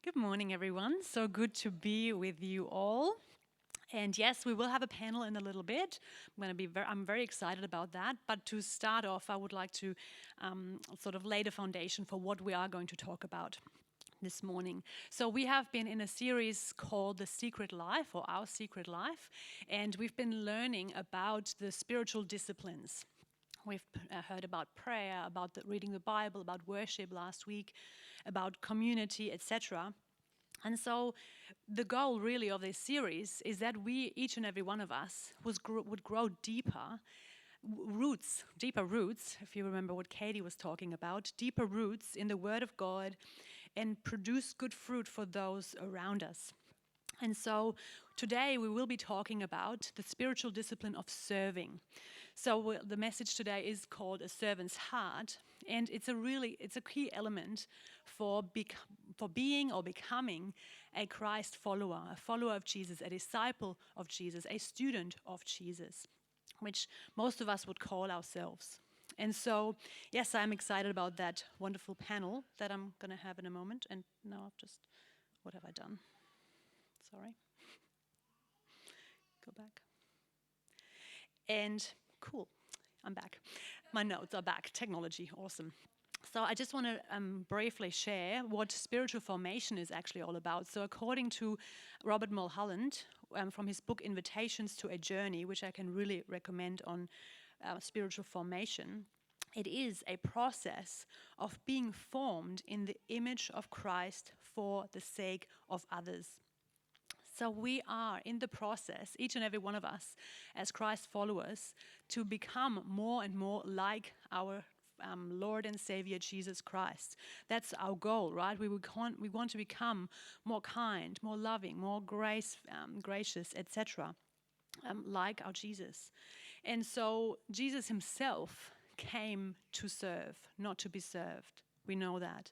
Good morning, everyone. So good to be with you all. And yes, we will have a panel in a little bit. I'm very excited about that. But to start off, I would like to sort of lay the foundation for what we are going to talk about this morning. So we have been in a series called The Secret Life, or Our Secret Life, and we've been learning about the spiritual disciplines. We've heard about prayer, about reading the Bible, about worship last week, about community, etc. And so the goal really of this series is that we, each and every one of us, would grow deeper roots, if you remember what Katie was talking about, deeper roots in the Word of God and produce good fruit for those around us. And so today we will be talking about the spiritual discipline of serving. So the message today is called A Servant's Heart, and it's a key element for being or becoming a Christ follower, a follower of Jesus, a disciple of Jesus, a student of Jesus, which most of us would call ourselves. And so, yes, I'm excited about that wonderful panel that I'm going to have in a moment. And now what have I done? Sorry. Go back. And cool, I'm back. My notes are back. Technology, awesome. So I just want to briefly share what spiritual formation is actually all about. So according to Robert Mulholland, from his book Invitations to a Journey, which I can really recommend on spiritual formation, it is a process of being formed in the image of Christ for the sake of others. So we are in the process, each and every one of us, as Christ followers, to become more and more like our Lord and Savior Jesus Christ. That's our goal, right? We want to become more kind, more loving, more gracious, etc., like our Jesus. And so Jesus himself came to serve, not to be served. We know that.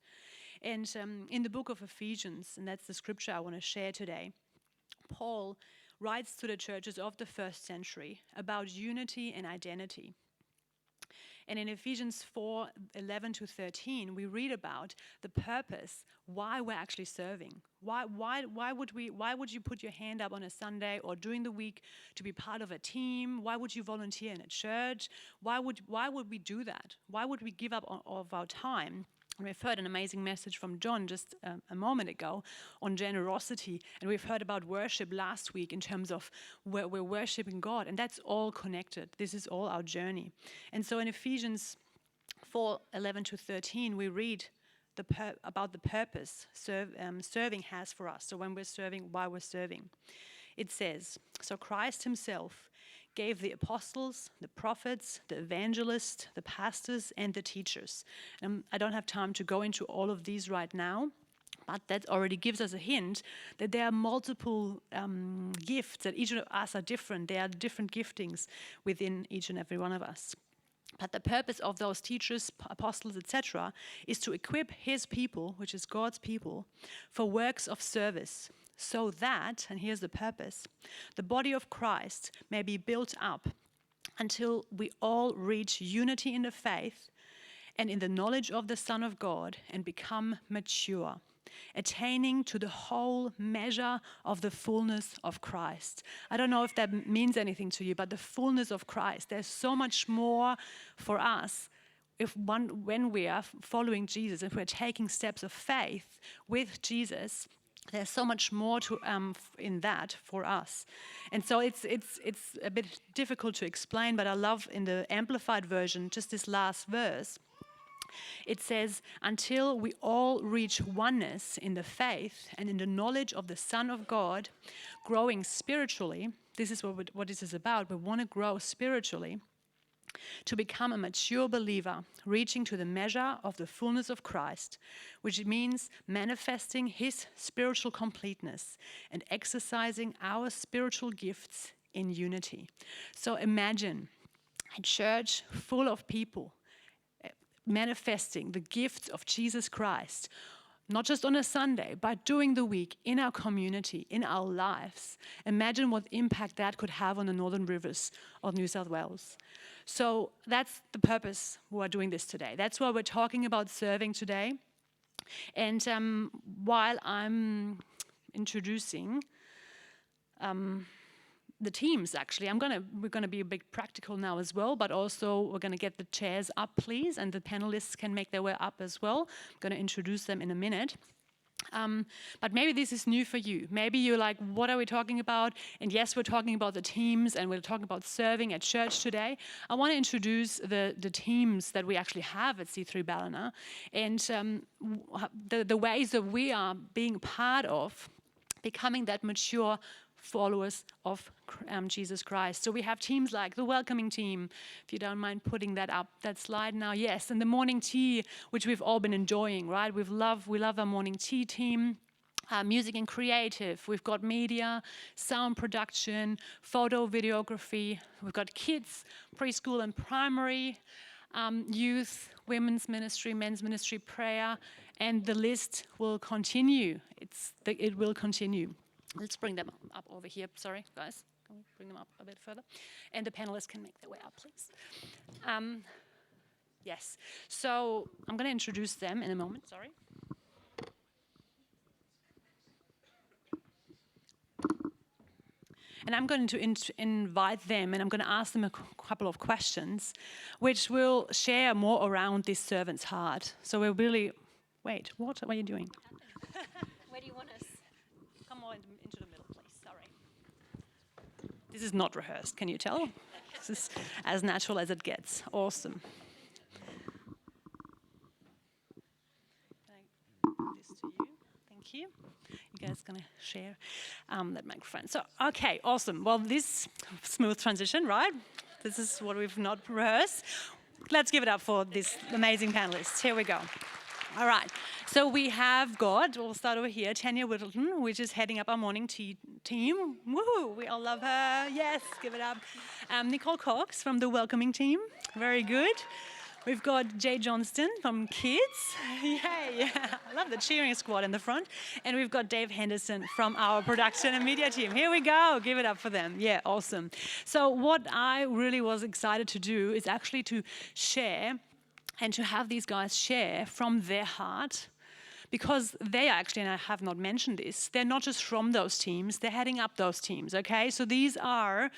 And in the book of Ephesians, and that's the scripture I want to share today, Paul writes to the churches of the first century about unity and identity. And in Ephesians 4:11 to 13, we read about the purpose, why we're actually serving. Why would you put your hand up on a Sunday or during the week to be part of a team? Why would you volunteer in a church? Why would we do that? Why would we give up of our time? We've heard an amazing message from John just a moment ago on generosity, and we've heard about worship last week in terms of where we're worshiping God, and that's all connected. This is all our journey. And so in Ephesians 4:11 to 13, we read about the purpose serving has for us. So when we're serving, why we're serving. It says, so Christ himself gave the apostles, the prophets, the evangelists, the pastors, and the teachers. I don't have time to go into all of these right now, but that already gives us a hint that there are multiple gifts, that each of us are different. There are different giftings within each and every one of us. But the purpose of those teachers, apostles, etc., is to equip his people, which is God's people, for works of service, so that, and here's the purpose, the body of Christ may be built up until we all reach unity in the faith and in the knowledge of the Son of God and become mature, attaining to the whole measure of the fullness of Christ. I don't know if that means anything to you, but the fullness of Christ, there's so much more for us when we are following Jesus, if we're taking steps of faith with Jesus. There's so much more in that for us. And so it's a bit difficult to explain, but I love in the Amplified version, just this last verse. It says, until we all reach oneness in the faith and in the knowledge of the Son of God, growing spiritually, this is what this is about. We want to grow spiritually to become a mature believer, reaching to the measure of the fullness of Christ, which means manifesting his spiritual completeness and exercising our spiritual gifts in unity. So imagine a church full of people manifesting the gifts of Jesus Christ, not just on a Sunday, but during the week, in our community, in our lives. Imagine what impact that could have on the Northern Rivers of New South Wales. So that's the purpose we're doing this today. That's why we're talking about serving today, And while I'm introducing the teams, actually, we're gonna be a bit practical now as well, but also we're gonna get the chairs up, please, and the panelists can make their way up as well. I'm gonna introduce them in a minute. But maybe this is new for you. Maybe you're like, what are we talking about? And yes, we're talking about the teams and we're talking about serving at church today. I want to introduce the teams that we actually have at C3 Ballina and the ways that we are being part of becoming that mature followers of Jesus Christ. So we have teams like the welcoming team, if you don't mind putting that up, that slide now, yes, and the morning tea, which we've all been enjoying, right? We love our morning tea team. Music and creative, we've got media, sound production, photo, videography, we've got kids, preschool and primary, youth, women's ministry, men's ministry, prayer, and the list will continue. It will continue. Let's bring them up over here. Sorry, guys. Can we bring them up a bit further? And the panelists can make their way up, please. Yes. So I'm going to introduce them in a moment. Sorry. And I'm going to invite them, and I'm going to ask them a couple of questions, which will share more around this servant's heart. So we're really... Wait, what are you doing? Where do you want us? Come on into the middle, please. Sorry. This is not rehearsed, can you tell? This is as natural as it gets. Awesome. Can I give this to you? Thank you. You guys going to share that microphone. So, okay, awesome. Well, this smooth transition, right? This is what we've not rehearsed. Let's give it up for these amazing panelists. Here we go. All right, so we have got, we'll start over here, Tanya Whittleton, which is heading up our morning tea team. Woohoo, we all love her. Yes, give it up. Nicole Cox from the welcoming team. Very good. We've got Jay Johnston from Kids. Yay, yeah. I love the cheering squad in the front. And we've got Dave Henderson from our production and media team. Here we go. Give it up for them. Yeah, awesome. So what I really was excited to do is actually to share and to have these guys share from their heart, because they actually, and I have not mentioned this, they're not just from those teams, they're heading up those teams, okay? So these are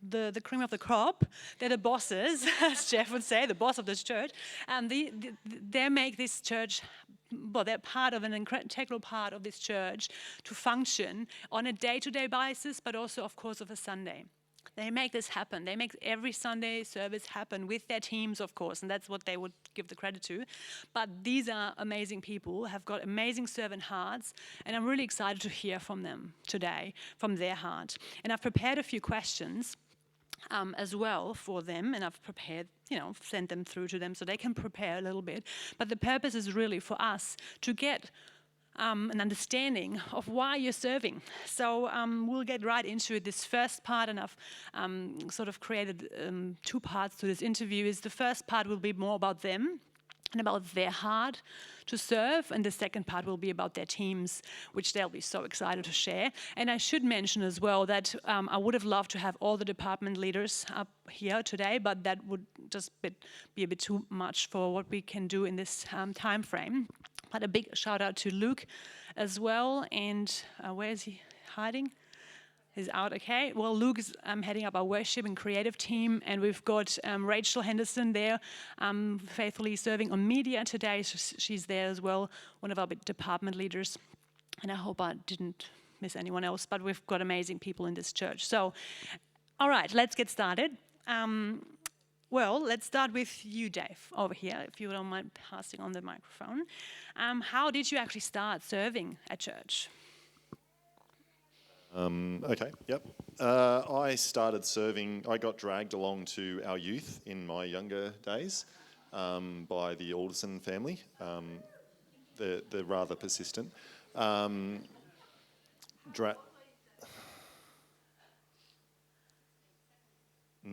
the cream of the crop. They're the bosses, as Jeff would say, the boss of this church. And they make this church, well, they're part of an integral part of this church to function on a day-to-day basis, but also, of course, of a Sunday. They make this happen. They make every Sunday service happen with their teams, of course, and that's what they would give the credit to. But these are amazing people, have got amazing servant hearts, and I'm really excited to hear from them today, from their heart. And I've prepared a few questions as well for them, and I've prepared, sent them through to them so they can prepare a little bit. But the purpose is really for us to get an understanding of why you're serving. So we'll get right into it. This first part, and I've sort of created 2 parts to this interview, is the first part will be more about them and about their heart to serve, and the second part will be about their teams, which they'll be so excited to share. And I should mention as well that I would have loved to have all the department leaders up here today, but that would just be a bit too much for what we can do in this time frame. But a big shout out to Luke as well. And where is he hiding? He's out, okay. Well, Luke is heading up our worship and creative team. And we've got Rachel Henderson there, faithfully serving on media today. So she's there as well, one of our department leaders. And I hope I didn't miss anyone else, but we've got amazing people in this church. So, all right, let's get started. Well, let's start with you, Dave, over here, if you don't mind passing on the microphone. How did you actually start serving at church? Okay, yep. I started serving, I got dragged along to our youth in my younger days by the Alderson family. They're rather persistent. No,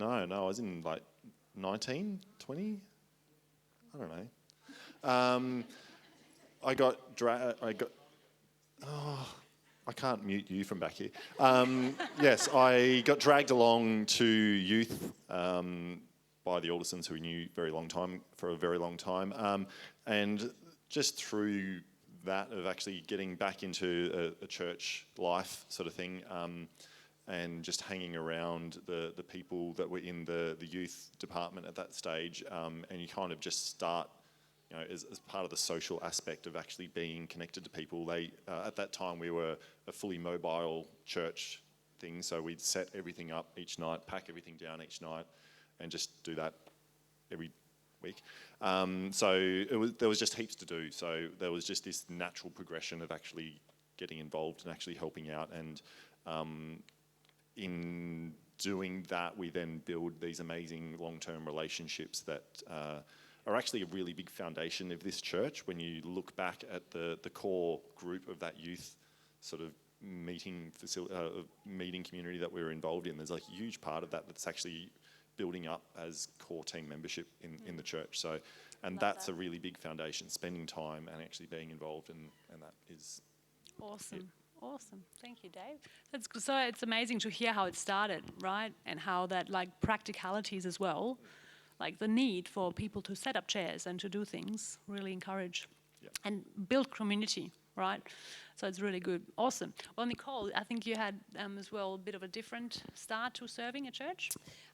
I was in like 19, 20? I don't know. I can't mute you from back here. Yes, I got dragged along to youth by the Aldersons, who we knew for a very long time. And just through that, of actually getting back into a church life sort of thing, and just hanging around the people that were in the youth department at that stage, and you kind of just start, as part of the social aspect of actually being connected to people. They at that time we were a fully mobile church thing, so we'd set everything up each night, pack everything down each night, and just do that every week. So there was just heaps to do. So there was just this natural progression of actually getting involved and actually helping out. And in doing that, we then build these amazing long-term relationships that are actually a really big foundation of this church. When you look back at the core group of that youth sort of meeting community that we were involved in, there's a huge part of that that's actually building up as core team membership in the church. So, and that's a really big foundation, spending time and actually being involved, and that is Awesome. it. Awesome. Thank you, Dave. That's so it's amazing to hear how it started, right? And how that, like, practicalities as well, like the need for people to set up chairs and to do things, really encourage and build community, right? So it's really good. Awesome. Well, Nicole, I think you had as well a bit of a different start to serving a church.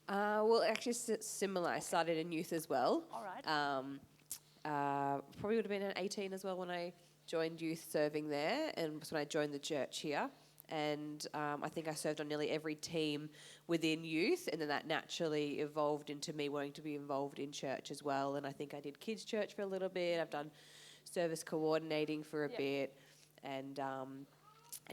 Well, actually, similar. I started in youth as well. All right. Probably would have been at 18 as well when I joined youth serving there, and was when I joined the church here. And I think I served on nearly every team within youth, and then that naturally evolved into me wanting to be involved in church as well. And I think I did kids' church for a little bit. I've done service coordinating for a bit, and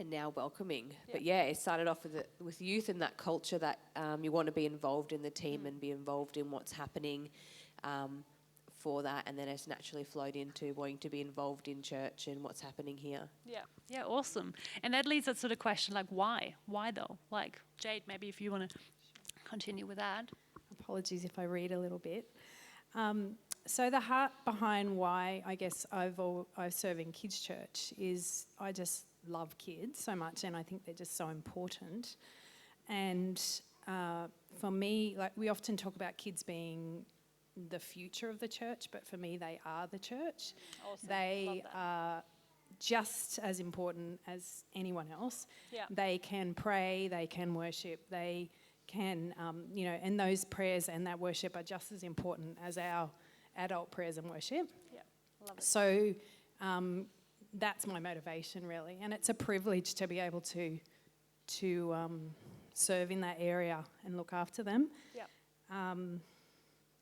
now welcoming. But it started off with youth and that culture that you want to be involved in the team and be involved in what's happening for that, and then it's naturally flowed into wanting to be involved in church and what's happening here. Yeah, awesome. And that leads us to the question, like, why? Why though? Like, Jade, maybe if you want to continue with that. Apologies if I read a little bit. So the heart behind why I guess I've served in kids' church is I just love kids so much, and I think they're just so important. And for me, like, we often talk about kids being the future of the church, but for me, they are the church. Awesome. They are just as important as anyone else. Yeah. They can pray, they can worship, they can, and those prayers and that worship are just as important as our adult prayers and worship. Yeah, love it. So that's my motivation, really, and it's a privilege to be able to serve in that area and look after them. Yeah.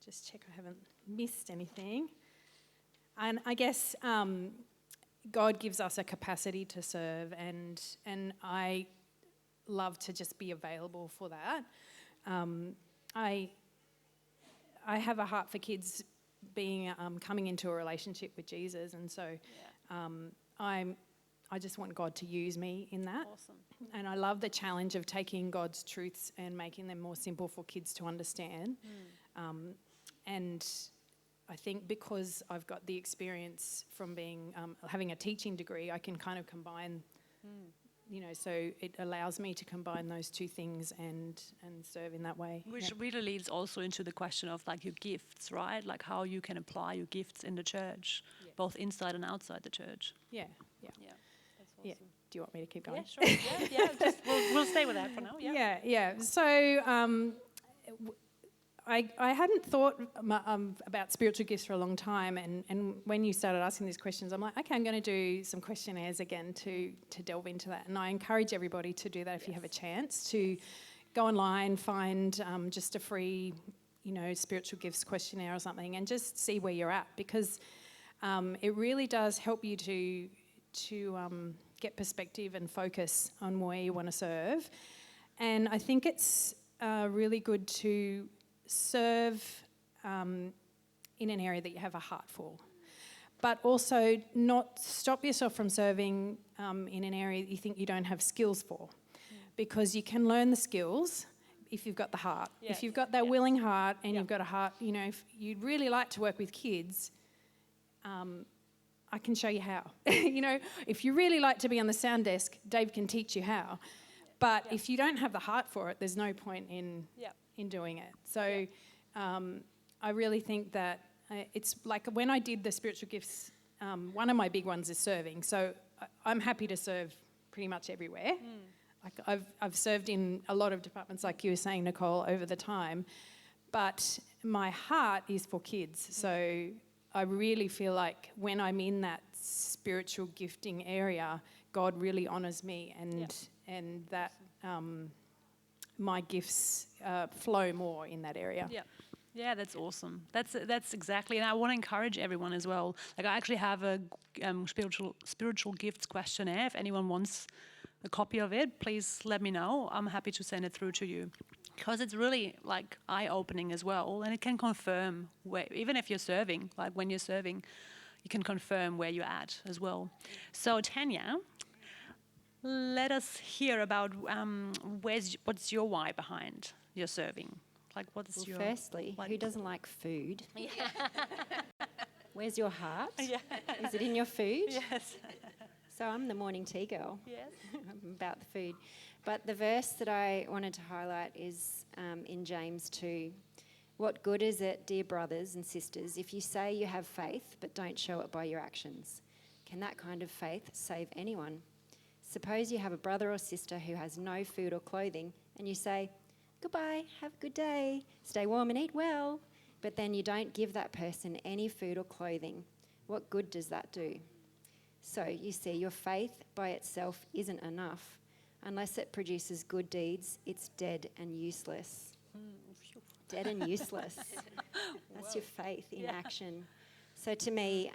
Just check I haven't missed anything. And I guess God gives us a capacity to serve, and I love to just be available for that. I have a heart for kids being coming into a relationship with Jesus, and so I just want God to use me in that. Awesome. And I love the challenge of taking God's truths and making them more simple for kids to understand. And I think because I've got the experience from being having a teaching degree, I can kind of combine, so it allows me to combine those two things and serve in that way. Which really leads also into the question of, like, your gifts, right? Like how you can apply your gifts in the church, both inside and outside the church. Yeah. That's awesome. Yeah. Do you want me to keep going? Yeah, sure. Yeah. Just, we'll stay with that for now. Yeah. Yeah. So I hadn't thought about spiritual gifts for a long time, and when you started asking these questions, I'm like, okay, I'm going to do some questionnaires again to delve into that. And I encourage everybody to do that if you have a chance, to go online, find just a free, spiritual gifts questionnaire or something, and just see where you're at, because it really does help you to get perspective and focus on where you want to serve. And I think it's really good to serve in an area that you have a heart for, but also not stop yourself from serving in an area that you think you don't have skills for, because you can learn the skills if you've got the heart. Yes. If you've got that willing heart and you've got a heart, if you'd really like to work with kids, I can show you how. If you really like to be on the sound desk, Dave can teach you how. But if you don't have the heart for it, there's no point in doing it. So I really think that it's like when I did the spiritual gifts one of my big ones is serving. So I'm happy to serve pretty much everywhere. Like I've served in a lot of departments, like you were saying, Nicole, over the time. But my heart is for kids. So I really feel like when I'm in that spiritual gifting area, God really honours me, and that my gifts flow more in that area. Yeah. Yeah, that's awesome. That's exactly, and I want to encourage everyone as well. Like I actually have a spiritual gifts questionnaire. If anyone wants a copy of it, please let me know. I'm happy to send it through to you, because it's really like eye-opening as well, and it can confirm where, even if you're serving, like when you're serving, you can confirm where you're at as well. So Tanya, let us hear about what's your why behind your serving. Like, what's Well, your... firstly, like- who doesn't like food? Where's your heart? Is it in your food? Yes. So I'm the morning tea girl. Yes. I'm about the food. But the verse that I wanted to highlight is in James 2. What good is it, dear brothers and sisters, if you say you have faith but don't show it by your actions? Can that kind of faith save anyone? Suppose you have a brother or sister who has no food or clothing, and you say, goodbye, have a good day, stay warm and eat well, but then you don't give that person any food or clothing. What good does that do? So you see, your faith by itself isn't enough. Unless it produces good deeds, it's dead and useless. Dead and useless. That's your faith in action. So to me,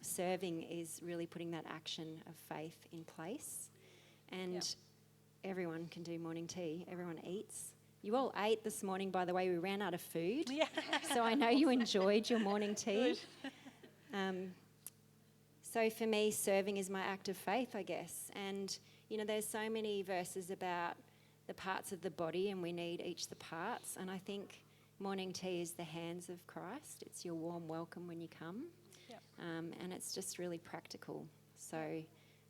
serving is really putting that action of faith in place. And everyone can do morning tea. Everyone eats. You all ate this morning, by the way. We ran out of food. Yeah. So I know you enjoyed your morning tea. So for me, serving is my act of faith, I guess. And, you know, there's so many verses about the parts of the body, and we need each the parts. And I think morning tea is the hands of Christ. It's your warm welcome when you come. Yep. And it's just really practical. So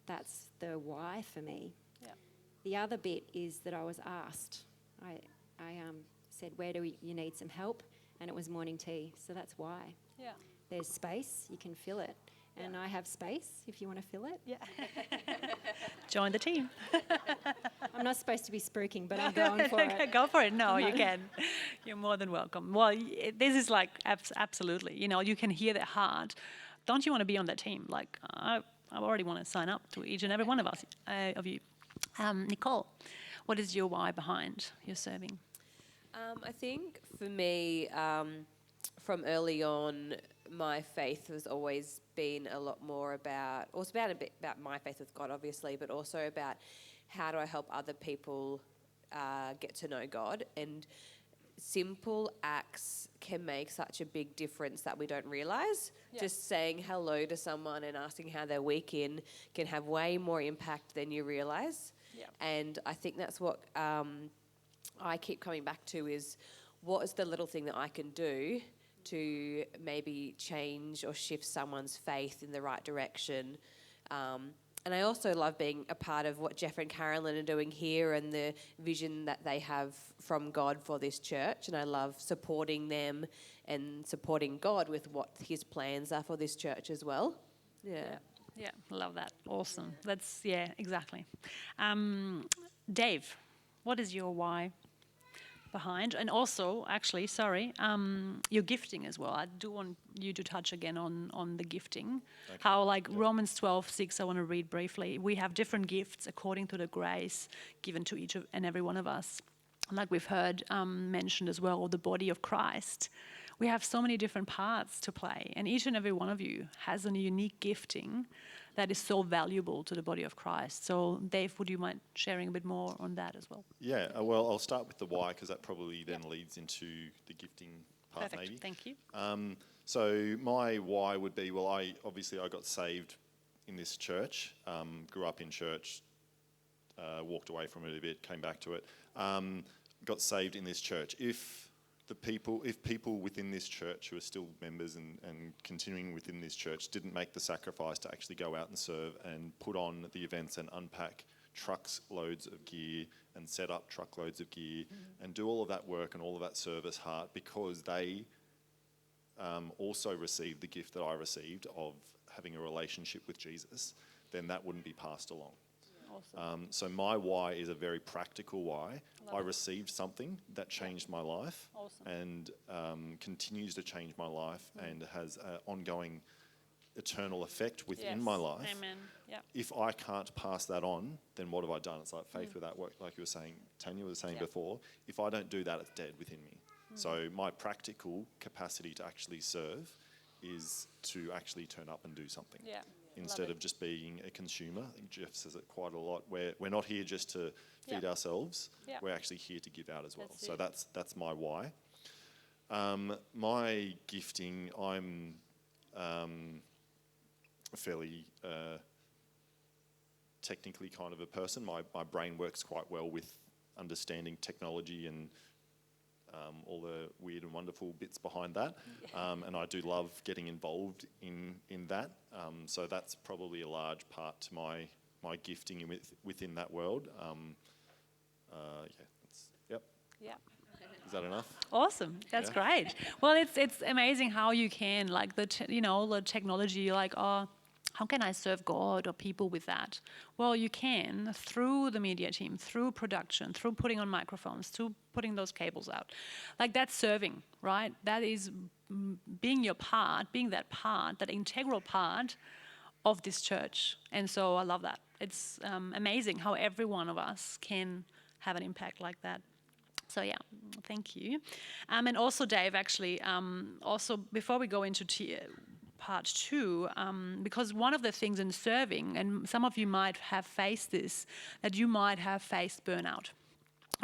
that's the why for me. Yep. The other bit is that I was asked. I said, where do you need some help? And it was morning tea. So that's why. Yeah. There's space. You can fill it. And I have space if you want to fill it. Yeah. Join the team. I'm not supposed to be spruiking, but I'm going for it. Go for it. No, you can. You're more than welcome. Well, this is like absolutely. You know, you can hear their heart. Don't you want to be on that team? Like, I already want to sign up to each and every one of us, of you. Nicole, what is your why behind your serving? I think for me, from early on, my faith has always been a lot more about, also about a bit about my faith with God, obviously, but also about how do I help other people get to know God. And simple acts can make such a big difference that we don't realise. Yeah. Just saying hello to someone and asking how their week in can have way more impact than you realise. Yeah. And I think that's what I keep coming back to, is what is the little thing that I can do to maybe change or shift someone's faith in the right direction. And I also love being a part of what Jeff and Carolyn are doing here and the vision that they have from God for this church. And I love supporting them and supporting God with what his plans are for this church as well. Yeah, love that. Awesome. That's, yeah, exactly. Dave, what is your why behind? And also, actually, sorry, your gifting as well. I do want you to touch again on the gifting. Okay. How, like, Romans 12:6, I want to read briefly. We have different gifts according to the grace given to each and every one of us. Like we've heard mentioned as well, the body of Christ. We have so many different parts to play, and each and every one of you has a unique gifting that is so valuable to the body of Christ. So, Dave, would you mind sharing a bit more on that as well? Yeah, well, I'll start with the why, because that probably then leads into the gifting part. Perfect. Maybe. Thank you. So my why would be, well, I got saved in this church, grew up in church, walked away from it a bit, came back to it, got saved in this church. If people within this church who are still members and continuing within this church didn't make the sacrifice to actually go out and serve and put on the events and unpack trucks loads of gear and set up truckloads of gear and do all of that work and all of that service heart, because they also received the gift that I received of having a relationship with Jesus, then that wouldn't be passed along. Awesome. So my why is a very practical why. I received something that changed my life Awesome. and continues to change my life and has an ongoing eternal effect within my life. Amen. Yeah. If I can't pass that on, then what have I done? It's like faith without work, like you were saying, Tanya was saying before. If I don't do that, it's dead within me. So my practical capacity to actually serve is to actually turn up and do something. Yeah. Instead of just being a consumer. I think Jeff says it quite a lot. We're not here just to feed ourselves. Yeah. We're actually here to give out as well. That's So it. that's my why. My gifting, I'm fairly technically kind of a person. My brain works quite well with understanding technology and all the weird and wonderful bits behind that. And I do love getting involved in that. So that's probably a large part to my gifting within that world. Yep. Yeah. Is that enough? Awesome. That's Yeah. great. Well, it's amazing how you can like the technology, like, oh, how can I serve God or people with that? Well, you can through the media team, through production, through putting on microphones, through putting those cables out. Like, that's serving, right? That is being that integral part of this church. And so I love that. It's amazing how every one of us can have an impact like that. So yeah, thank you. And also Dave, actually, also before we go into part two, because one of the things in serving, and some of you might have faced this, that you might have faced burnout.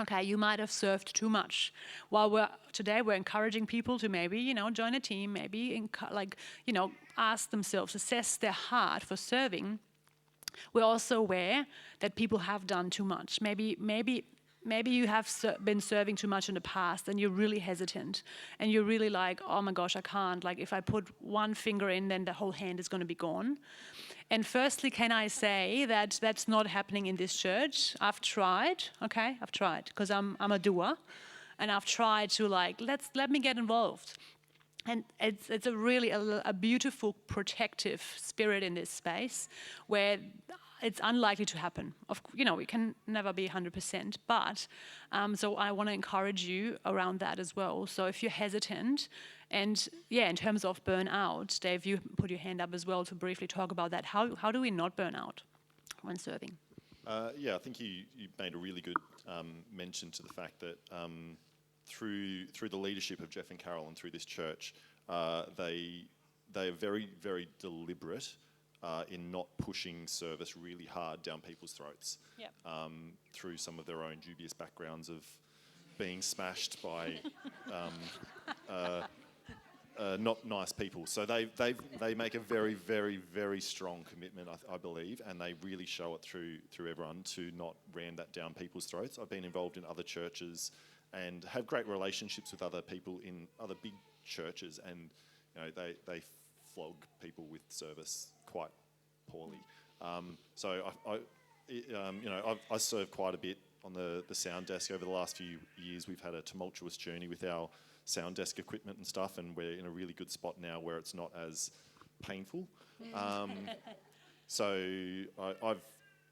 Okay, you might have served too much. While today we're encouraging people to maybe, join a team, maybe ask themselves, assess their heart for serving. We're also aware that people have done too much. Maybe you have been serving too much in the past and you're really hesitant and you're really like, oh my gosh, I can't. Like, if I put one finger in, then the whole hand is going to be gone. And firstly, can I say that that's not happening in this church? I've tried, because I'm a doer. And I've tried to let me get involved. And it's a really a beautiful protective spirit in this space where it's unlikely to happen. We can never be 100%, but so I want to encourage you around that as well. So if you're hesitant, and in terms of burnout, Dave, you put your hand up as well to briefly talk about that. How do we not burn out when serving? I think you made a really good mention to the fact that through the leadership of Jeff and Carol and through this church, they are very, very deliberate in not pushing service really hard down people's throats. Yep. Through some of their own dubious backgrounds of being smashed by not nice people. So they make a very, very, very strong commitment, I believe, and they really show it through everyone to not ram that down people's throats. I've been involved in other churches and have great relationships with other people in other big churches, and they flog people with service quite poorly. So I serve quite a bit on the sound desk over the last few years. We've had a tumultuous journey with our sound desk equipment and stuff, and we're in a really good spot now where it's not as painful. So I've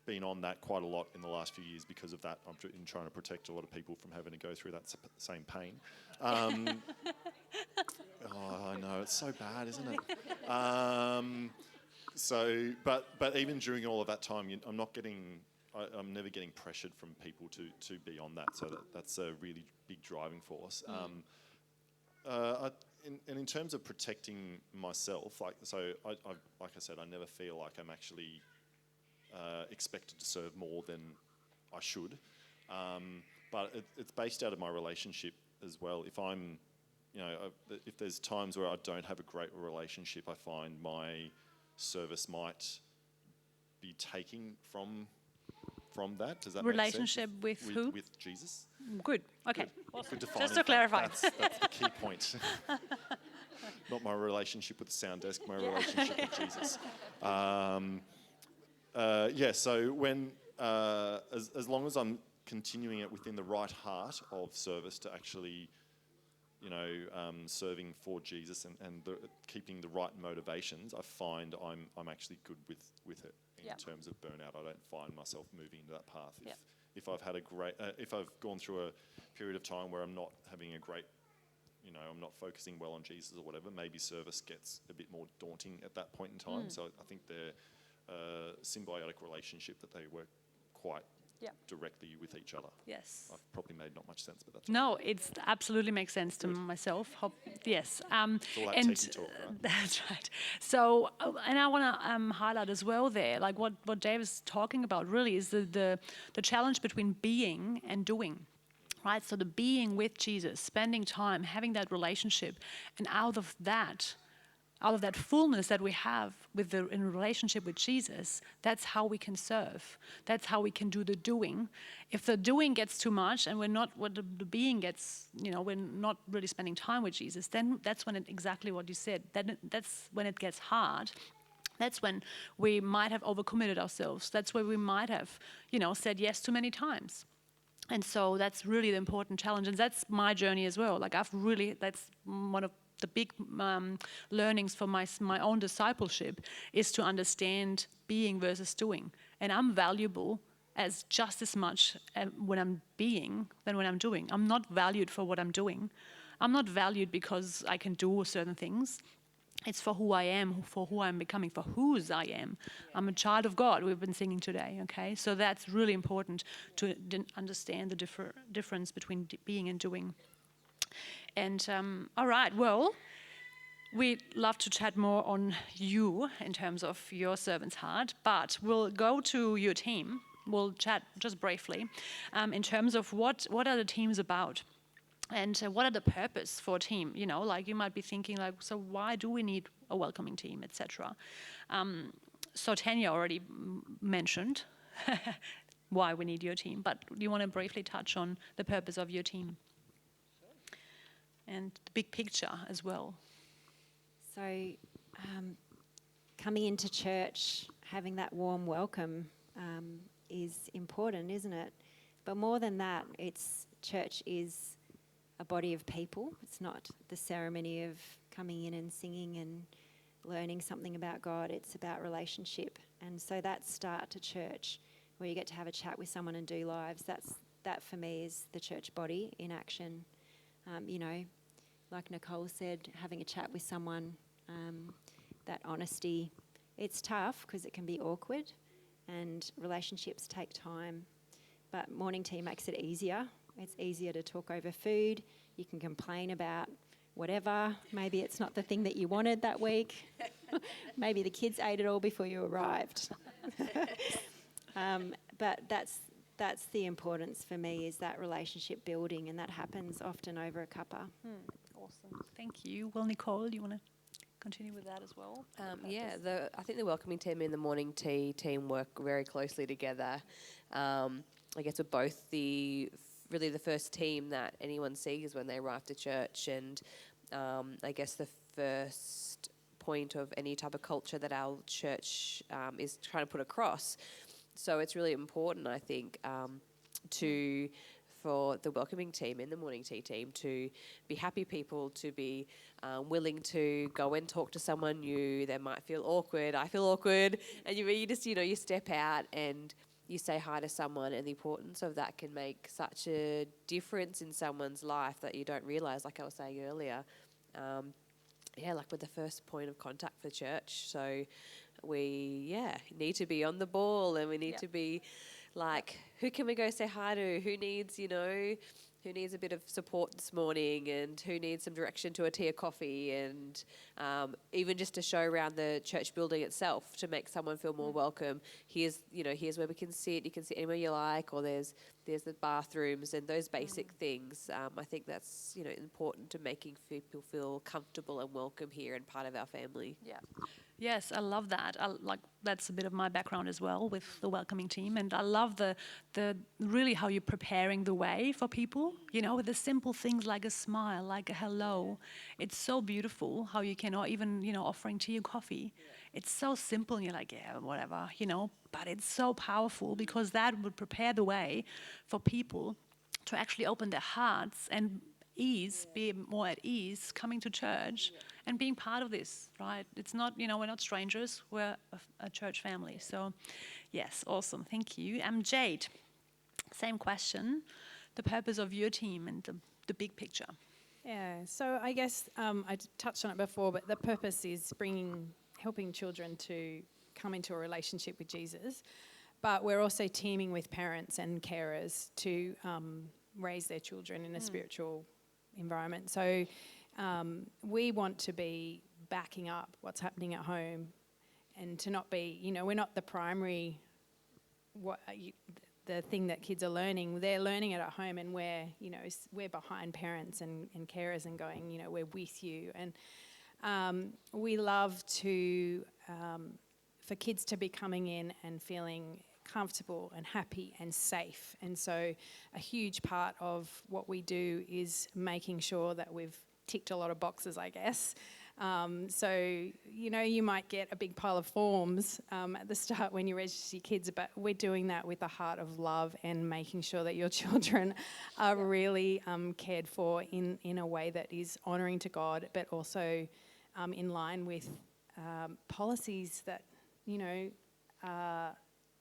been on that quite a lot in the last few years because of that. I'm trying to protect a lot of people from having to go through that same pain. I know, it's so bad, isn't it? But even during all of that time, I'm never getting pressured from people to be on that. So that's a really big driving force. In terms of protecting myself, like I said, I never feel like I'm actually expected to serve more than I should. But it's based out of my relationship as well. If there's times where I don't have a great relationship, I find my service might be taking from that. Does that Relationship make sense? with who? With Jesus. Good. Okay. Good. Awesome. Good defining Just to fact. clarify. That's the key point. Not my relationship with the sound desk, my relationship with Jesus. So when, as long as I'm continuing it within the right heart of service to actually serving for Jesus and keeping the right motivations, I find I'm actually good with it in terms of burnout. I don't find myself moving into that path. If I've had if I've gone through a period of time where I'm not having a great, I'm not focusing well on Jesus or whatever, maybe service gets a bit more daunting at that point in time. So I think they're a symbiotic relationship that they work quite directly with each other. Yes. I've probably made not much sense, but that's No, it absolutely makes sense to myself. Yes. it's all that and techie talk, right? that's right. So, and I want to highlight as well there, like what Dave is talking about really is the challenge between being and doing. Right? So the being with Jesus, spending time, having that relationship, and out of that fullness that we have in a relationship with Jesus, that's how we can serve. That's how we can do the doing. If the doing gets too much and the being gets, we're not really spending time with Jesus, then that's when exactly what you said. That's when it gets hard. That's when we might have overcommitted ourselves. That's where we might have, said yes too many times. And so that's really the important challenge. And that's my journey as well. Like that's one of the big learnings for my own discipleship is to understand being versus doing. And I'm valuable as just as much when I'm being than when I'm doing. I'm not valued for what I'm doing. I'm not valued because I can do certain things. It's for who I am, for who I'm becoming, for whose I am. I'm a child of God, we've been singing today, okay? So that's really important to understand the difference between being and doing. And all right, well, we'd love to chat more on you in terms of your servant's heart, but we'll go to your team. We'll chat just briefly in terms of what are the teams about, and what are the purpose for a team. Like you might be thinking, like, so why do we need a welcoming team, etc. So Tanya already mentioned why we need your team, but do you want to briefly touch on the purpose of your team? And the big picture as well. So coming into church, having that warm welcome is important, isn't it? But more than that, church is a body of people. It's not the ceremony of coming in and singing and learning something about God. It's about relationship. And so that start to church, where you get to have a chat with someone and do lives, that for me is the church body in action. Like Nicole said, having a chat with someone, that honesty, it's tough because it can be awkward and relationships take time. But morning tea makes it easier. It's easier to talk over food. You can complain about whatever. Maybe it's not the thing that you wanted that week. Maybe the kids ate it all before you arrived. But that's the importance for me, is that relationship building, and that happens often over a cuppa. Awesome. Thank you. Well, Nicole, do you want to continue with that as well? I think the welcoming team and the morning tea team work very closely together. I guess we're both really the first team that anyone sees when they arrive to church, and I guess the first point of any type of culture that our church is trying to put across. So it's really important, I think, for the welcoming team and the morning tea team to be happy people, to be willing to go and talk to someone new. They might feel awkward. I feel awkward. And you just, you step out and you say hi to someone, and the importance of that can make such a difference in someone's life that you don't realise, like I was saying earlier. Like we're the first point of contact for church. So we, need to be on the ball, and we need to be like, who can we go say hi to? Who needs a bit of support this morning, and who needs some direction to a tea or coffee, and even just to show around the church building itself to make someone feel more welcome. Here's where we can sit. You can sit anywhere you like, or there's the bathrooms and those basic things. I think that's important to making people feel comfortable and welcome here and part of our family. Yeah. Yes, I love that. That's a bit of my background as well with the welcoming team, and I love the really how you're preparing the way for people. With the simple things like a smile, like a hello. It's so beautiful how you can, or even offering tea or coffee. It's so simple, and you're like, yeah, whatever, But it's so powerful, because that would prepare the way for people to actually open their hearts and ease, be more at ease coming to church and being part of this, right? It's not, we're not strangers, we're a church family. So, yes, awesome, thank you. Jade, same question, the purpose of your team and the big picture. Yeah, so I guess I touched on it before, but the purpose is helping children to come into a relationship with Jesus. But we're also teaming with parents and carers to raise their children in a spiritual environment. So we want to be backing up what's happening at home and to not be, we're not the primary, the thing that kids are learning. They're learning it at home, and we're behind parents and carers and going, we're with you. And we love to, for kids to be coming in and feeling comfortable and happy and safe. And so a huge part of what we do is making sure that we've ticked a lot of boxes, I guess. So, you might get a big pile of forms at the start when you register your kids, but we're doing that with a heart of love and making sure that your children are really cared for in a way that is honouring to God, but also in line with policies that, are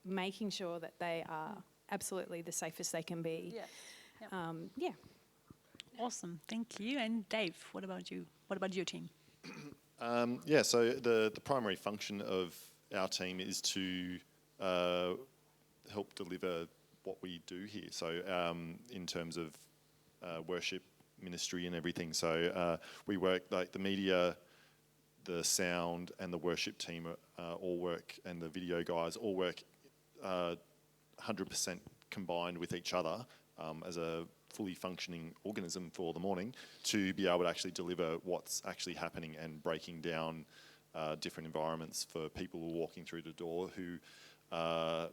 making sure that they are absolutely the safest they can be. Yeah. Awesome, thank you. And Dave, what about you? What about your team? So the primary function of our team is to help deliver what we do here. So in terms of worship, ministry and everything. So we work, like the media, the sound and the worship team all work, and the video guys all work 100% combined with each other as a fully functioning organism for the morning to be able to actually deliver what's actually happening and breaking down different environments for people who are walking through the door who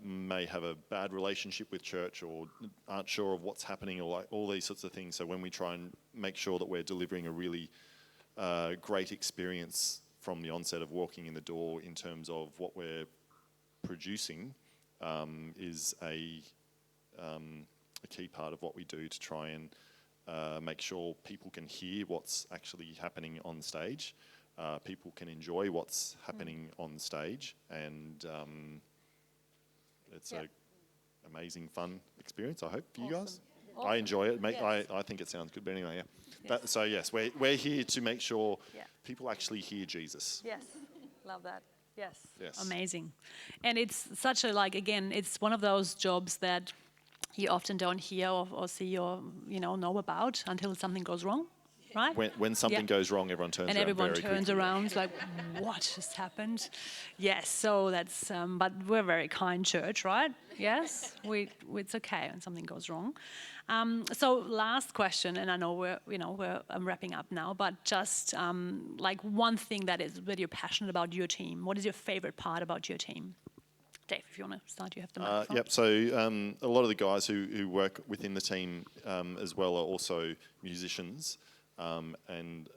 may have a bad relationship with church or aren't sure of what's happening, or like all these sorts of things. So when we try and make sure that we're delivering a really great experience from the onset of walking in the door in terms of what we're producing is a key part of what we do to try and make sure people can hear what's actually happening on stage, people can enjoy what's happening on stage, and it's an amazing, fun experience, I hope, for you guys. Awesome. I enjoy it. I think it sounds good, but anyway, yeah. Yes. We're here to make sure people actually hear Jesus. Yes, love that. Yes. Yes. Amazing. And it's such a, again, it's one of those jobs that you often don't hear or see or, know about until something goes wrong, right? When something goes wrong, everyone turns around. And everyone very turns quickly. around like, what just happened? Yes, so that's, but we're a very kind church, right? Yes, it's okay when something goes wrong. So last question, and I know we're wrapping up now, but just one thing that is really you're passionate about your team. What is your favorite part about your team? Dave, if you want to start, you have the microphone. So a lot of the guys who work within the team as well are also musicians, and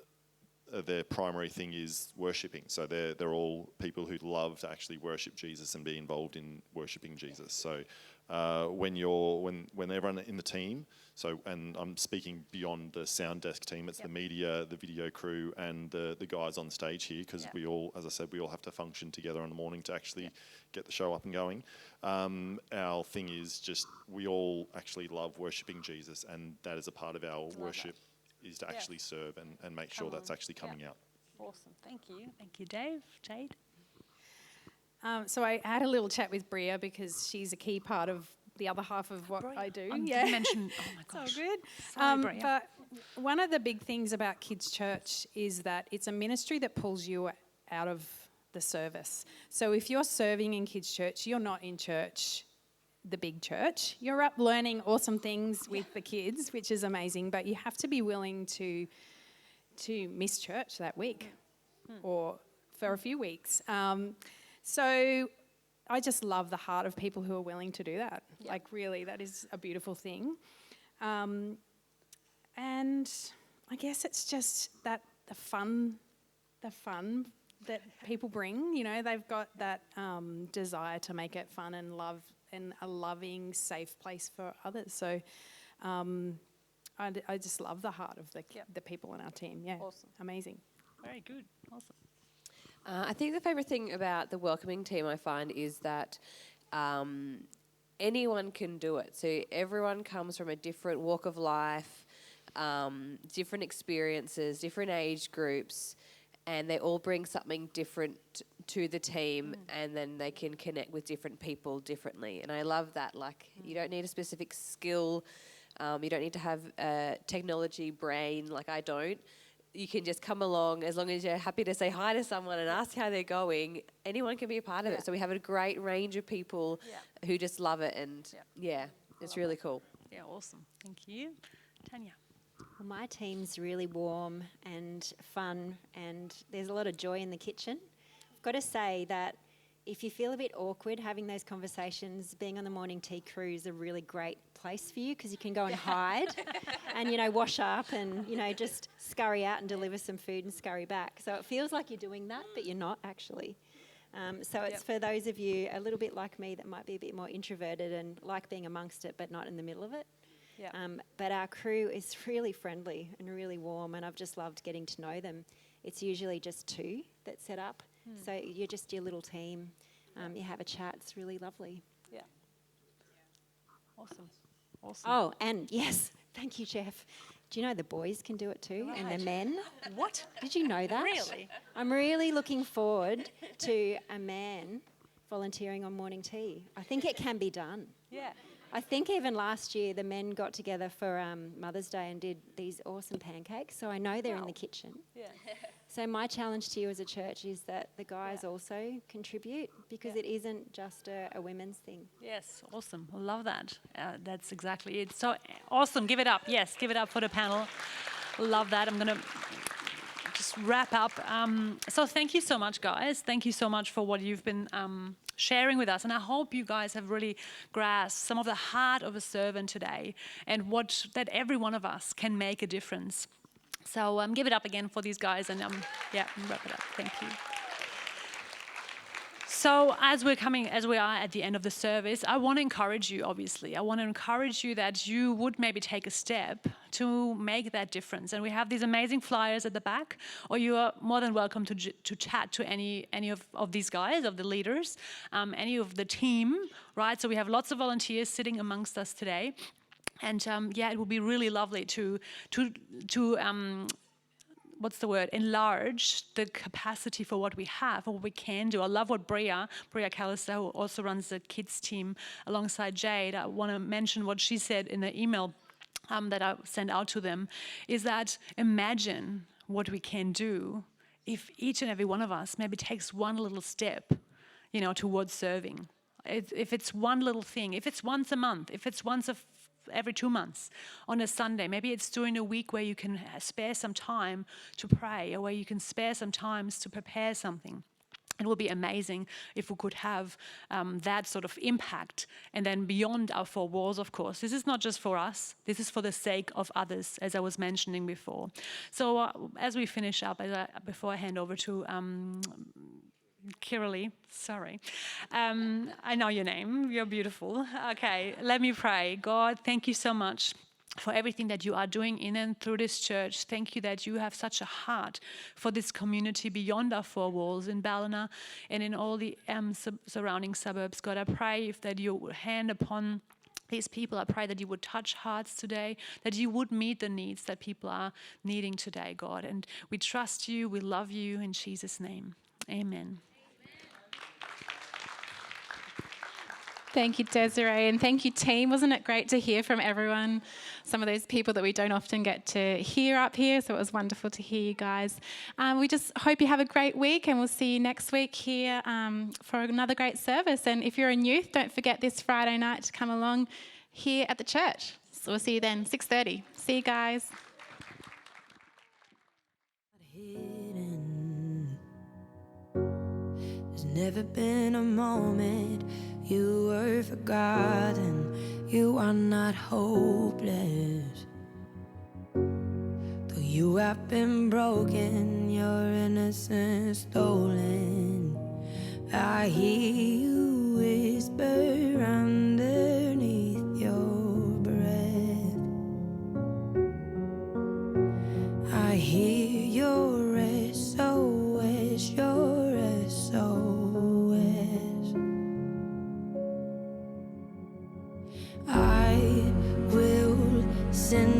their primary thing is worshipping. So they're all people who love to actually worship Jesus and be involved in worshipping Jesus. So when everyone in the team, and I'm speaking beyond the sound desk team, it's the media, the video crew, and the guys on stage here, because we all, as I said, we all have to function together in the morning to actually get the show up and going. Our thing is just we all actually love worshipping Jesus, and that is a part of our worship, is to actually serve and make sure that's actually coming out. Awesome, thank you. Thank you, Dave. Jade? So I had a little chat with Bria because she's a key part of the other half of what I do. Didn't mention, oh my gosh. So good. Sorry, Bria. But one of the big things about Kids Church is that it's a ministry that pulls you out of the service. So if you're serving in Kids Church, you're not in church, the big church. You're up learning awesome things with the kids, which is amazing, but you have to be willing to miss church that week or for a few weeks. So I just love the heart of people who are willing to do that. Yeah. Really, that is a beautiful thing. And I guess it's just that the fun that people bring. They've got that desire to make it fun and love and a loving, safe place for others. So I just love the heart of the people on our team. Yeah, Awesome. amazing. Very good. Awesome. I think the favourite thing about the welcoming team I find is that anyone can do it. So everyone comes from a different walk of life, different experiences, different age groups, and they all bring something different to the team, and then they can connect with different people differently. And I love that. Like, you don't need a specific skill. You don't need to have a technology brain like I don't. You can just come along as long as you're happy to say hi to someone and ask how they're going. Anyone can be a part of it. So we have a great range of people who just love it, and it's really cool. Yeah, awesome. Thank you. Tanya. Well, my team's really warm and fun, and there's a lot of joy in the kitchen. I've got to say that if you feel a bit awkward having those conversations, being on the morning tea crew is a really great place for you, because you can go and hide and, wash up and, just scurry out and deliver some food and scurry back. So it feels like you're doing that, but you're not actually. So it's for those of you a little bit like me that might be a bit more introverted and like being amongst it but not in the middle of it. But our crew is really friendly and really warm, and I've just loved getting to know them. It's usually just 2 that set up. So you're just your little team. You have a chat. It's really lovely. Yeah. Awesome. Oh, and yes, thank you, Jeff. Do you know the boys can do it too, and the men? What? Did you know that? Really? I'm really looking forward to a man volunteering on morning tea. I think it can be done. Yeah. I think even last year the men got together for Mother's Day and did these awesome pancakes, so I know they're in the kitchen. Yeah. So my challenge to you as a church is that the guys also contribute, because it isn't just a women's thing. Yes, awesome. I love that. That's exactly it. So awesome. Give it up. Yes, give it up for the panel. Love that. I'm going to just wrap up. So thank you so much, guys. Thank you so much for what you've been sharing with us. And I hope you guys have really grasped some of the heart of a servant today, and that every one of us can make a difference. So give it up again for these guys, and wrap it up. Thank you. So as we are at the end of the service, I want to encourage you, obviously. I want to encourage you that you would maybe take a step to make that difference. And we have these amazing flyers at the back, or you are more than welcome to chat to any of these guys, of the leaders, any of the team, right? So we have lots of volunteers sitting amongst us today. And it would be really lovely to enlarge the capacity for what we have, or what we can do. I love what Bria Callister, who also runs the kids team alongside Jade, I want to mention what she said in the email that I sent out to them, is that imagine what we can do if each and every one of us maybe takes one little step, towards serving. If it's one little thing, if it's once a month, if it's once every 2 months on a Sunday, maybe it's during a week where you can spare some time to pray, or where you can spare some time to prepare something. It would be amazing if we could have that sort of impact, and then beyond our 4 walls, of course. This is not just for us. This is for the sake of others, as I was mentioning before. So as we finish up, before I hand over to Kiralee, sorry. I know your name. You're beautiful. Okay, let me pray. God, thank you so much for everything that you are doing in and through this church. Thank you that you have such a heart for this community beyond our 4 walls in Ballina and in all the surrounding suburbs. God, I pray that your hand upon these people. I pray that you would touch hearts today, that you would meet the needs that people are needing today, God. And we trust you. We love you in Jesus' name. Amen. Thank you, Désirée, and thank you, team. Wasn't it great to hear from everyone? Some of those people that we don't often get to hear up here, so it was wonderful to hear you guys. We just hope you have a great week, and we'll see you next week here for another great service. And if you're in youth, don't forget this Friday night to come along here at the church. So we'll see you then, 6:30. See you guys. There's never been a moment you were forgotten. You are not hopeless. Though you have been broken, your innocence stolen, I hear you whisper underneath your breath. in